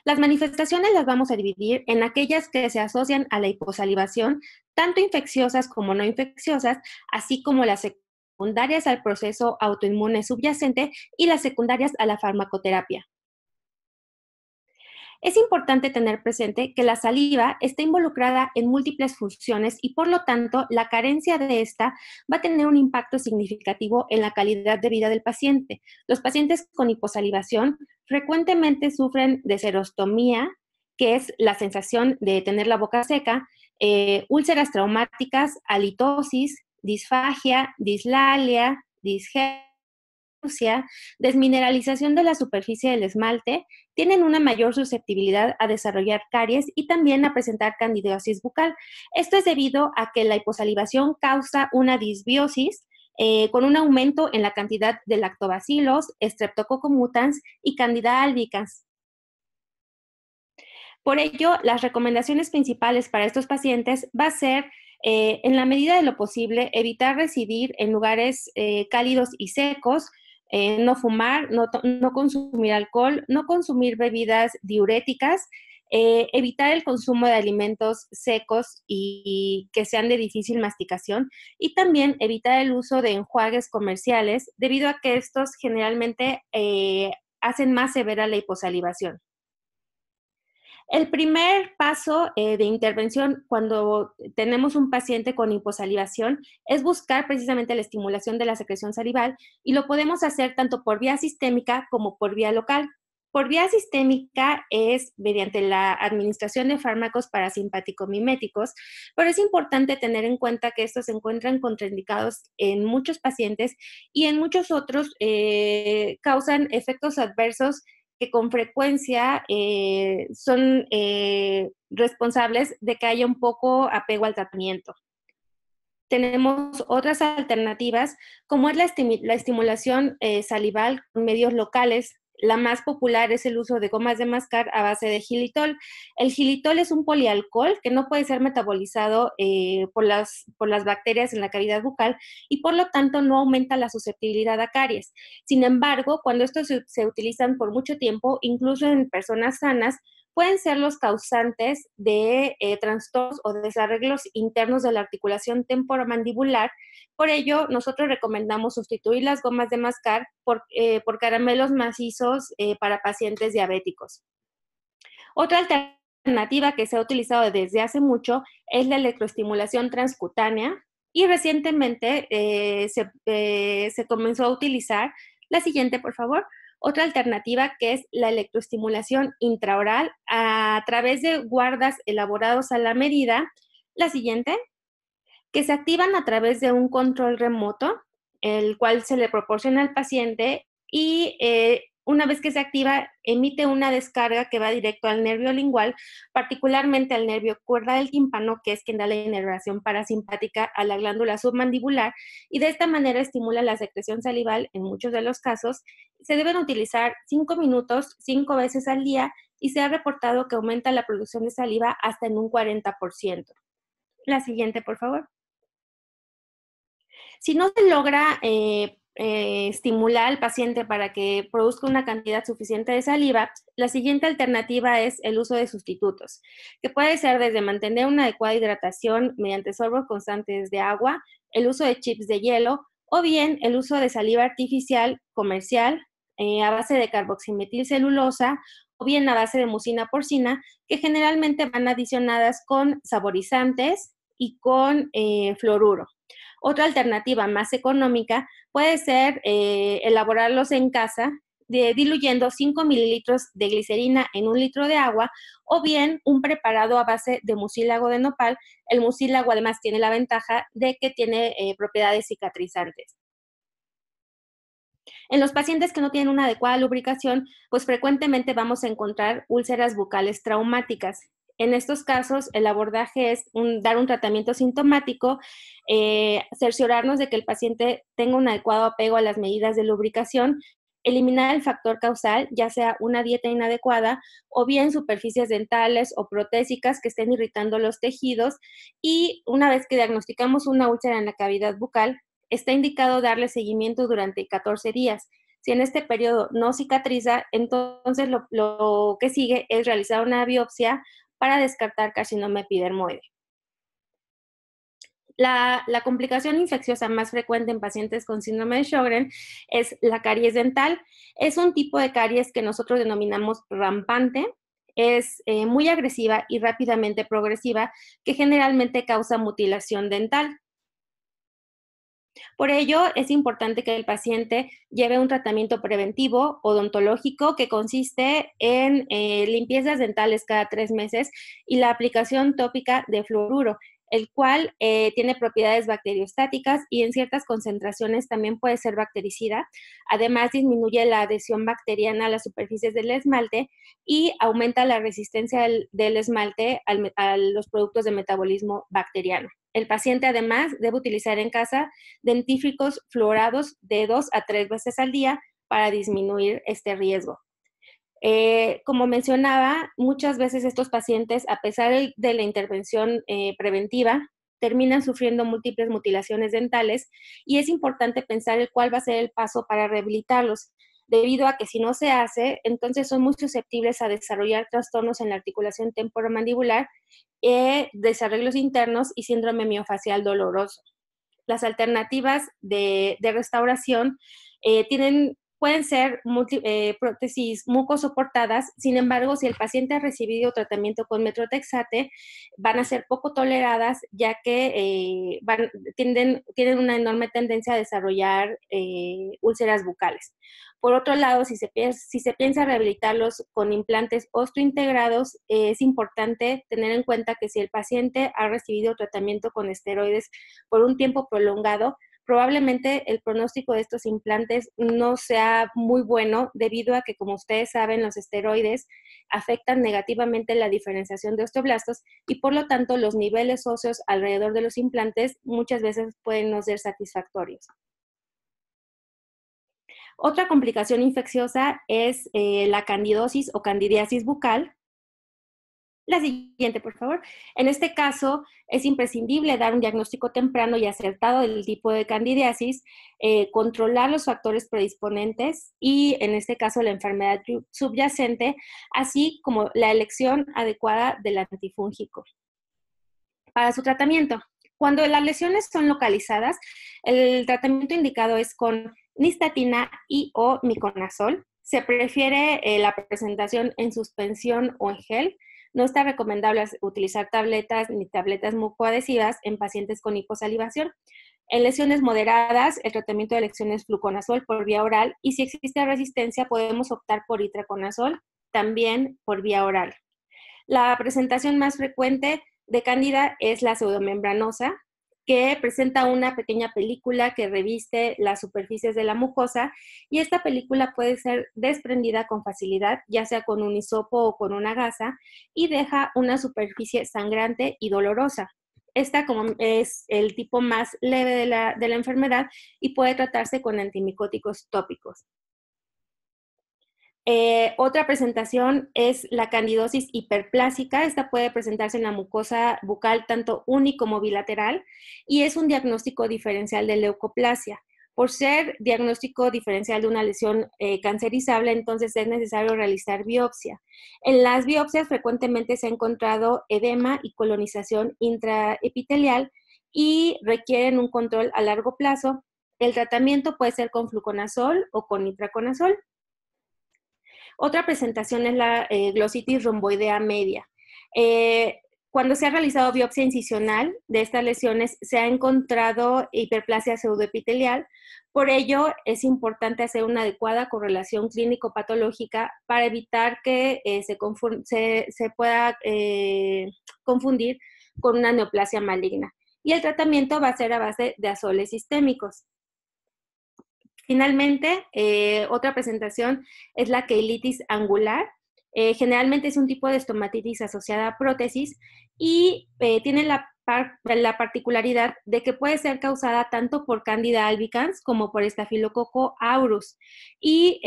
Las manifestaciones las vamos a dividir en aquellas que se asocian a la hiposalivación, tanto infecciosas como no infecciosas, así como las secundarias al proceso autoinmune subyacente y las secundarias a la farmacoterapia. Es importante tener presente que la saliva está involucrada en múltiples funciones y por lo tanto la carencia de esta va a tener un impacto significativo en la calidad de vida del paciente. Los pacientes con hiposalivación frecuentemente sufren de xerostomía, que es la sensación de tener la boca seca, úlceras traumáticas, halitosis, disfagia, dislalia, disgenia, desmineralización de la superficie del esmalte, tienen una mayor susceptibilidad a desarrollar caries y también a presentar candidiasis bucal. Esto es debido a que la hiposalivación causa una disbiosis con un aumento en la cantidad de lactobacilos, Streptococcus mutans y Candida albicans. Por ello, las recomendaciones principales para estos pacientes va a ser, en la medida de lo posible, evitar residir en lugares cálidos y secos, no fumar, no consumir alcohol, no consumir bebidas diuréticas, evitar el consumo de alimentos secos y que sean de difícil masticación, y también evitar el uso de enjuagues comerciales, debido a que estos generalmente hacen más severa la hiposalivación. El primer paso de intervención cuando tenemos un paciente con hiposalivación es buscar precisamente la estimulación de la secreción salival, y lo podemos hacer tanto por vía sistémica como por vía local. Por vía sistémica es mediante la administración de fármacos parasimpático-miméticos, pero es importante tener en cuenta que estos se encuentran contraindicados en muchos pacientes y en muchos otros causan efectos adversos que con frecuencia son responsables de que haya un poco apego al tratamiento. Tenemos otras alternativas, como es la estimulación salival con medios locales. La más popular es el uso de gomas de mascar a base de xilitol. El xilitol es un polialcohol que no puede ser metabolizado por las bacterias en la cavidad bucal y por lo tanto no aumenta la susceptibilidad a caries. Sin embargo, cuando estos se utilizan por mucho tiempo, incluso en personas sanas, pueden ser los causantes de trastornos o desarreglos internos de la articulación temporomandibular. Por ello, nosotros recomendamos sustituir las gomas de mascar por caramelos macizos para pacientes diabéticos. Otra alternativa que se ha utilizado desde hace mucho es la electroestimulación transcutánea, y recientemente se comenzó a utilizar la siguiente, por favor. Otra alternativa, que es la electroestimulación intraoral a través de guardas elaborados a la medida. La siguiente, que se activan a través de un control remoto, el cual se le proporciona al paciente, y una vez que se activa, emite una descarga que va directo al nervio lingual, particularmente al nervio cuerda del tímpano, que es quien da la inervación parasimpática a la glándula submandibular, y de esta manera estimula la secreción salival en muchos de los casos. Se deben utilizar 5 minutos, 5 veces al día, y se ha reportado que aumenta la producción de saliva hasta en un 40%. La siguiente, por favor. Si no se logra estimular al paciente para que produzca una cantidad suficiente de saliva, la siguiente alternativa es el uso de sustitutos, que puede ser desde mantener una adecuada hidratación mediante sorbos constantes de agua, el uso de chips de hielo, o bien el uso de saliva artificial comercial a base de carboximetilcelulosa, o bien a base de mucina porcina, que generalmente van adicionadas con saborizantes y con fluoruro. Otra alternativa más económica puede ser elaborarlos en casa, diluyendo 5 mililitros de glicerina en 1 litro de agua, o bien un preparado a base de mucílago de nopal. El mucílago además tiene la ventaja de que tiene propiedades cicatrizantes. En los pacientes que no tienen una adecuada lubricación, pues frecuentemente vamos a encontrar úlceras bucales traumáticas. En estos casos, el abordaje es dar un tratamiento sintomático, cerciorarnos de que el paciente tenga un adecuado apego a las medidas de lubricación, eliminar el factor causal, ya sea una dieta inadecuada o bien superficies dentales o protésicas que estén irritando los tejidos, y una vez que diagnosticamos una úlcera en la cavidad bucal, está indicado darle seguimiento durante 14 días. Si en este periodo no cicatriza, entonces lo que sigue es realizar una biopsia para descartar carcinoma epidermoide. La complicación infecciosa más frecuente en pacientes con síndrome de Sjögren es la caries dental. Es un tipo de caries que nosotros denominamos rampante. Es muy agresiva y rápidamente progresiva, que generalmente causa mutilación dental. Por ello, es importante que el paciente lleve un tratamiento preventivo odontológico que consiste en limpiezas dentales cada 3 meses y la aplicación tópica de fluoruro. el cual tiene propiedades bacteriostáticas y en ciertas concentraciones también puede ser bactericida. Además, disminuye la adhesión bacteriana a las superficies del esmalte y aumenta la resistencia del esmalte a los productos de metabolismo bacteriano. El paciente además debe utilizar en casa dentífricos fluorados de 2 a 3 veces al día para disminuir este riesgo. Como mencionaba, muchas veces estos pacientes, a pesar de la intervención preventiva, terminan sufriendo múltiples mutilaciones dentales y es importante pensar cuál va a ser el paso para rehabilitarlos, debido a que si no se hace, entonces son muy susceptibles a desarrollar trastornos en la articulación temporomandibular, desarreglos internos y síndrome miofacial doloroso. Las alternativas de restauración pueden ser prótesis mucosoportadas. Sin embargo, si el paciente ha recibido tratamiento con metotrexate, van a ser poco toleradas, ya que tienen una enorme tendencia a desarrollar úlceras bucales. Por otro lado, si se piensa rehabilitarlos con implantes osteointegrados, es importante tener en cuenta que si el paciente ha recibido tratamiento con esteroides por un tiempo prolongado, probablemente el pronóstico de estos implantes no sea muy bueno, debido a que, como ustedes saben, los esteroides afectan negativamente la diferenciación de osteoblastos y, por lo tanto, los niveles óseos alrededor de los implantes muchas veces pueden no ser satisfactorios. Otra complicación infecciosa es la candidosis o candidiasis bucal. La siguiente, por favor. En este caso, es imprescindible dar un diagnóstico temprano y acertado del tipo de candidiasis, controlar los factores predisponentes y, en este caso, la enfermedad subyacente, así como la elección adecuada del antifúngico. Para su tratamiento, cuando las lesiones son localizadas, el tratamiento indicado es con nistatina y o miconazol. Se prefiere la presentación en suspensión o en gel. No está recomendable utilizar tabletas ni tabletas mucoadhesivas en pacientes con hiposalivación. En lesiones moderadas, el tratamiento de elección es fluconazol por vía oral y si existe resistencia podemos optar por itraconazol, también por vía oral. La presentación más frecuente de cándida es la pseudomembranosa, que presenta una pequeña película que reviste las superficies de la mucosa y esta película puede ser desprendida con facilidad, ya sea con un hisopo o con una gasa, y deja una superficie sangrante y dolorosa. Esta como es el tipo más leve de la enfermedad y puede tratarse con antimicóticos tópicos. Otra presentación es la candidosis hiperplásica. Esta puede presentarse en la mucosa bucal tanto uni como bilateral y es un diagnóstico diferencial de leucoplasia. Por ser diagnóstico diferencial de una lesión cancerizable, entonces es necesario realizar biopsia. En las biopsias frecuentemente se ha encontrado edema y colonización intraepitelial y requieren un control a largo plazo. El tratamiento puede ser con fluconazol o con itraconazol. Otra presentación es la glositis romboidea media. Cuando se ha realizado biopsia incisional de estas lesiones, se ha encontrado hiperplasia pseudoepitelial. Por ello, es importante hacer una adecuada correlación clínico-patológica para evitar que se pueda confundir con una neoplasia maligna. Y el tratamiento va a ser a base de azoles sistémicos. Finalmente, otra presentación es la queilitis angular. Generalmente es un tipo de estomatitis asociada a prótesis y tiene la particularidad de que puede ser causada tanto por Candida albicans como por Staphylococcus aureus. Y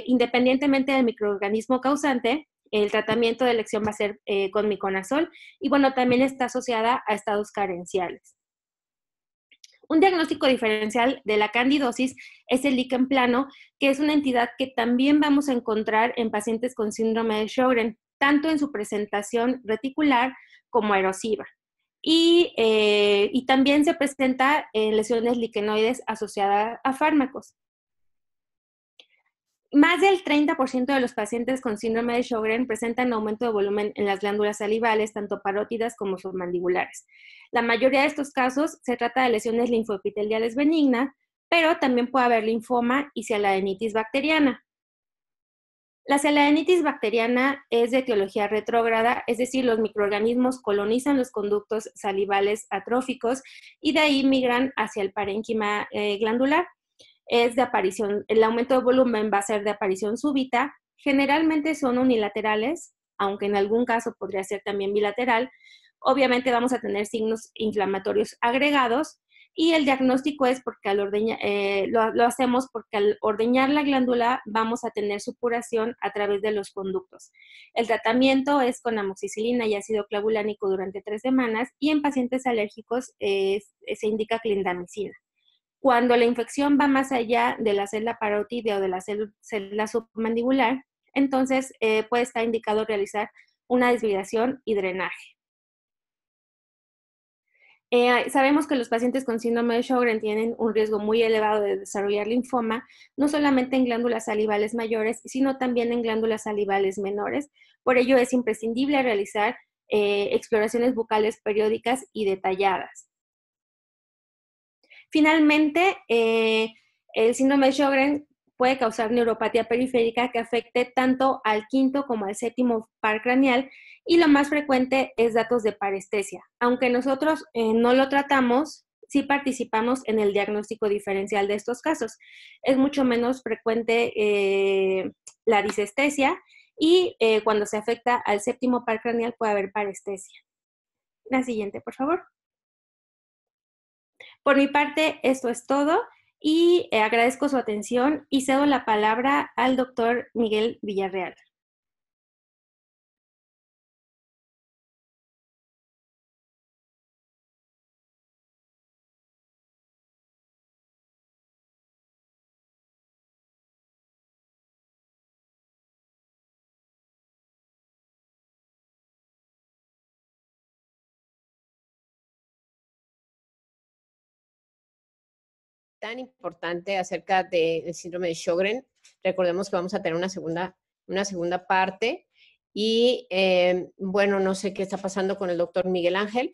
independientemente del microorganismo causante, el tratamiento de elección va a ser con miconazol y bueno, también está asociada a estados carenciales. Un diagnóstico diferencial de la candidosis es el líquen plano, que es una entidad que también vamos a encontrar en pacientes con síndrome de Sjögren, tanto en su presentación reticular como erosiva. Y también se presenta en lesiones liquenoides asociadas a fármacos. Más del 30% de los pacientes con síndrome de Sjögren presentan aumento de volumen en las glándulas salivales, tanto parótidas como submandibulares. La mayoría de estos casos se trata de lesiones linfoepiteliales benignas, pero también puede haber linfoma y cialaidenitis bacteriana. La selenitis bacteriana es de etiología retrógrada, es decir, los microorganismos colonizan los conductos salivales atróficos y de ahí migran hacia el parénquima glandular. Es de aparición, el aumento de volumen va a ser de aparición súbita, generalmente son unilaterales, aunque en algún caso podría ser también bilateral. Obviamente vamos a tener signos inflamatorios agregados y el diagnóstico es porque lo hacemos porque al ordeñar la glándula vamos a tener supuración a través de los conductos. El tratamiento es con amoxicilina y ácido clavulánico durante 3 semanas y en pacientes alérgicos se indica clindamicina. Cuando la infección va más allá de la celda parótida o de la célula submandibular, entonces puede estar indicado realizar una desviación y drenaje. Sabemos que los pacientes con síndrome de Sjögren tienen un riesgo muy elevado de desarrollar linfoma, no solamente en glándulas salivales mayores, sino también en glándulas salivales menores. Por ello es imprescindible realizar exploraciones bucales periódicas y detalladas. Finalmente, el síndrome de Sjögren puede causar neuropatía periférica que afecte tanto al quinto como al séptimo par craneal y lo más frecuente es datos de parestesia. Aunque nosotros no lo tratamos, sí participamos en el diagnóstico diferencial de estos casos. Es mucho menos frecuente la disestesia y cuando se afecta al séptimo par craneal puede haber parestesia. La siguiente, por favor. Por mi parte, esto es todo y agradezco su atención y cedo la palabra al doctor Miguel Villarreal. Tan importante acerca del síndrome de Sjögren. Recordemos que vamos a tener una segunda parte y bueno, no sé qué está pasando con el doctor Miguel Ángel,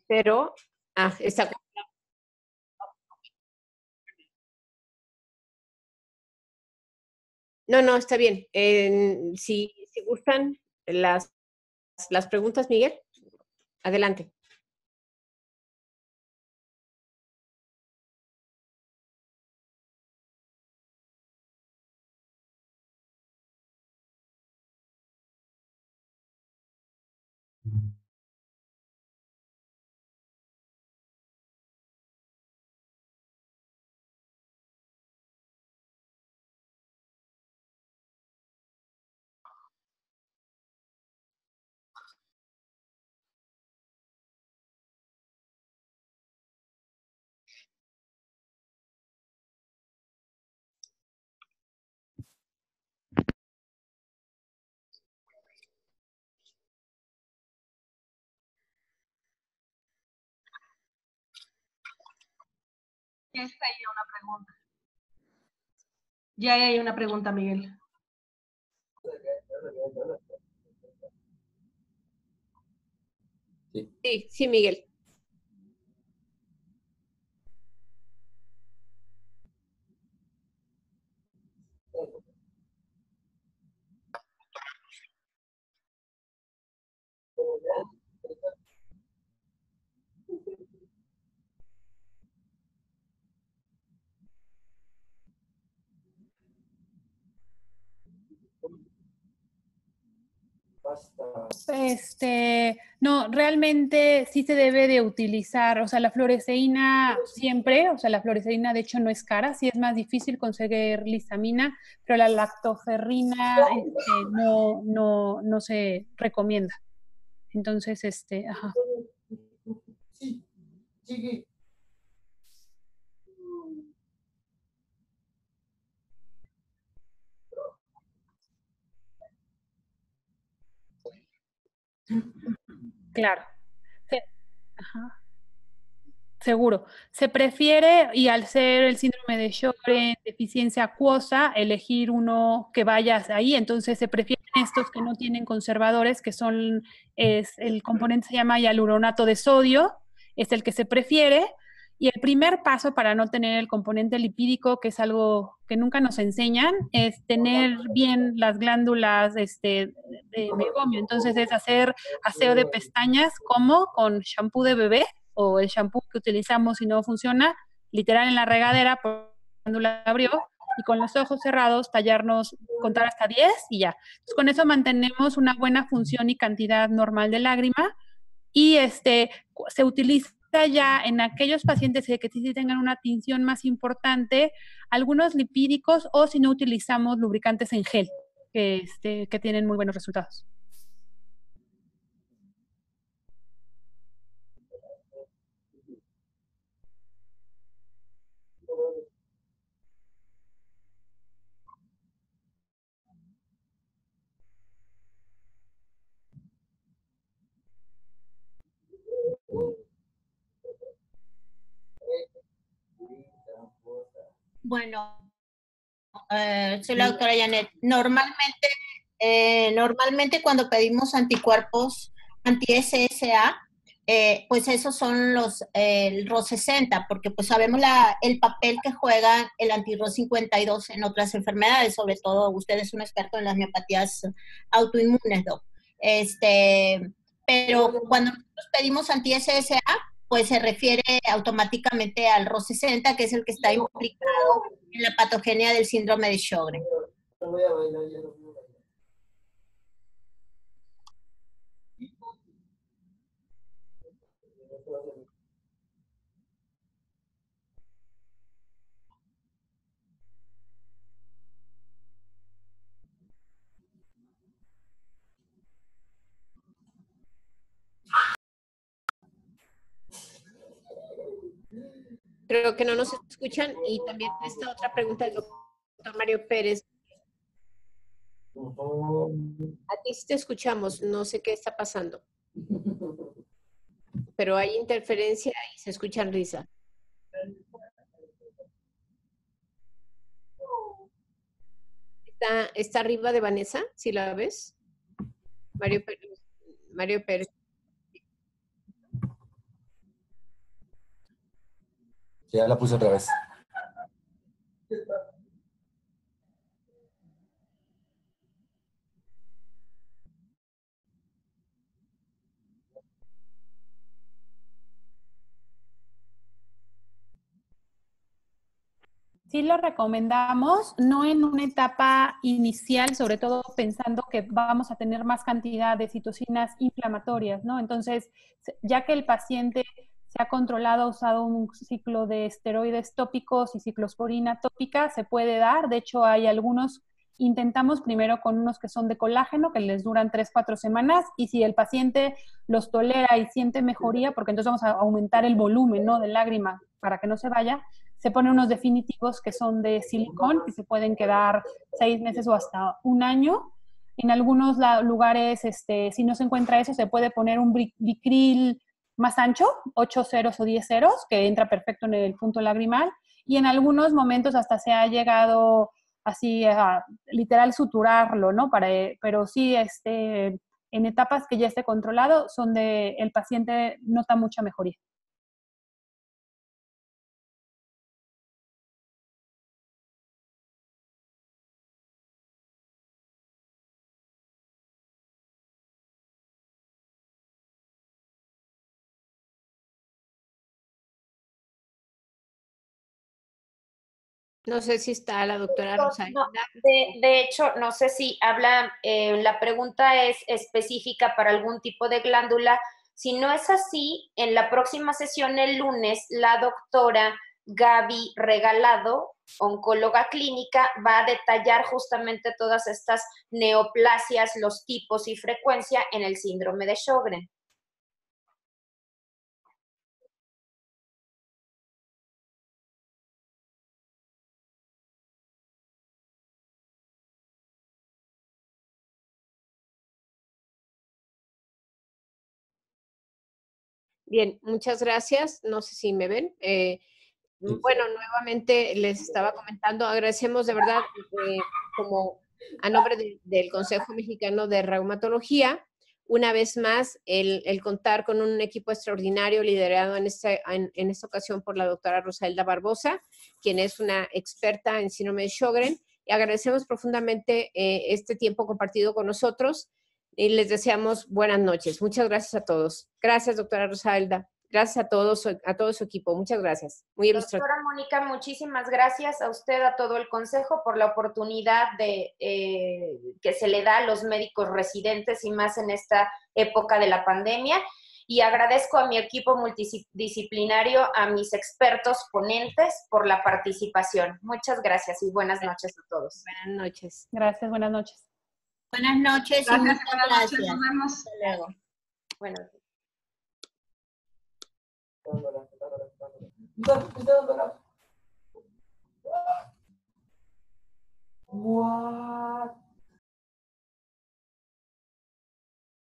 pero está. No, está bien. Si gustan las preguntas, Miguel, adelante. Ya hay una pregunta, Miguel. Sí, Miguel. No, realmente sí se debe de utilizar, o sea, la fluoresceína siempre, o sea, la fluoresceína de hecho no es cara, sí es más difícil conseguir listamina, pero la lactoferrina no se recomienda. Entonces, ajá. Sí, sigue. Claro. Sí. Ajá. Seguro. Se prefiere, y al ser el síndrome de Sjögren, deficiencia acuosa, elegir uno que vaya ahí. Entonces se prefieren estos que no tienen conservadores, que el componente se llama hialuronato de sodio, es el que se prefiere. Y el primer paso para no tener el componente lipídico, que es algo que nunca nos enseñan, es tener bien las glándulas de megomio. Entonces es hacer aseo de pestañas como con shampoo de bebé o el shampoo que utilizamos si no funciona, literal en la regadera, por la glándula abrió, y con los ojos cerrados tallarnos, contar hasta 10 y ya. Entonces, con eso mantenemos una buena función y cantidad normal de lágrima y se utiliza ya en aquellos pacientes que sí tengan una tinción más importante, algunos lipídicos o si no utilizamos lubricantes en gel, que tienen muy buenos resultados. Bueno, soy la doctora Janet. Normalmente cuando pedimos anticuerpos anti-SSA, pues esos son el RO60, porque pues sabemos el papel que juega el anti-RO52 en otras enfermedades, sobre todo usted es un experto en las miopatías autoinmunes, Doc. Pero cuando nosotros pedimos anti-SSA, pues se refiere automáticamente al RO60, que es el que está implicado en la patogenia del síndrome de Sjögren. Creo que no nos escuchan y también esta otra pregunta del doctor Mario Pérez. A ti sí te escuchamos, no sé qué está pasando. Pero hay interferencia y se escuchan risas. ¿Está arriba de Vanessa? ¿Sí la ves? Mario Pérez. Mario Pérez. Ya la puse otra vez. Sí lo recomendamos, no en una etapa inicial, sobre todo pensando que vamos a tener más cantidad de citocinas inflamatorias, ¿no? Entonces, ya que el paciente se ha controlado, ha usado un ciclo de esteroides tópicos y ciclosporina tópica, se puede dar. De hecho, hay algunos, intentamos primero con unos que son de colágeno, que les duran 3-4 semanas, y si el paciente los tolera y siente mejoría, porque entonces vamos a aumentar el volumen, ¿no?, de lágrima para que no se vaya, se ponen unos definitivos que son de silicón, que se pueden quedar 6 meses o hasta un año. En algunos lugares, si no se encuentra eso, se puede poner un Vicryl más ancho, 8 ceros o 10 ceros, que entra perfecto en el punto lagrimal. Y en algunos momentos hasta se ha llegado así a literal suturarlo, ¿no? Pero sí, en etapas que ya esté controlado, el paciente nota mucha mejoría. No sé si está la doctora Rosalina. No, de hecho, no sé si habla, la pregunta es específica para algún tipo de glándula. Si no es así, en la próxima sesión el lunes, la doctora Gaby Regalado, oncóloga clínica, va a detallar justamente todas estas neoplasias, los tipos y frecuencia en el síndrome de Sjögren. Bien, muchas gracias. No sé si me ven. Bueno, nuevamente les estaba comentando, agradecemos de verdad como a nombre del Consejo Mexicano de Reumatología una vez más el contar con un equipo extraordinario liderado en esta ocasión por la doctora Rosaelda Barbosa, quien es una experta en síndrome de Sjögren. Y agradecemos profundamente este tiempo compartido con nosotros y les deseamos buenas noches. Muchas gracias a todos. Gracias, doctora Rosaelda. Gracias a todo su equipo. Muchas gracias. Muy ilustrativo. Doctora Mónica, muchísimas gracias a usted, a todo el Consejo, por la oportunidad que se le da a los médicos residentes y más en esta época de la pandemia. Y agradezco a mi equipo multidisciplinario, a mis expertos ponentes por la participación. Muchas gracias y buenas noches a todos. Buenas noches. Gracias, buenas noches. Buenas noches y muchas gracias. Nos vemos. Hasta luego. Buenas noches. What?